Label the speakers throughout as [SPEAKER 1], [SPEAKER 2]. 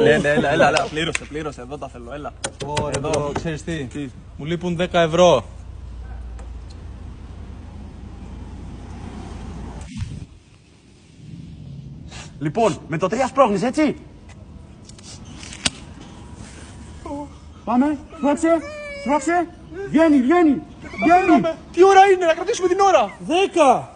[SPEAKER 1] Ναι, έλα, πλήρωσε, εδώ τα θέλω, έλα.
[SPEAKER 2] Ωραία, εδώ, ξέρεις τι, μου λείπουν 10 ευρώ.
[SPEAKER 3] Λοιπόν, με το 3 σπρώχνεις, έτσι. Πάμε, σπρώξε. Βγαίνει.
[SPEAKER 1] Τι ώρα είναι, να κρατήσουμε την ώρα.
[SPEAKER 2] 10!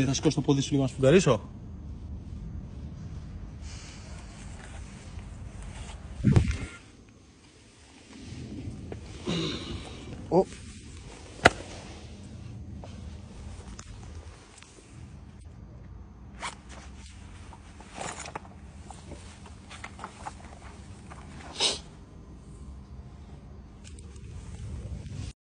[SPEAKER 2] Θα σηκώσω το πόδι σου λίγο να σφουγγαρίσω.
[SPEAKER 3] Ω,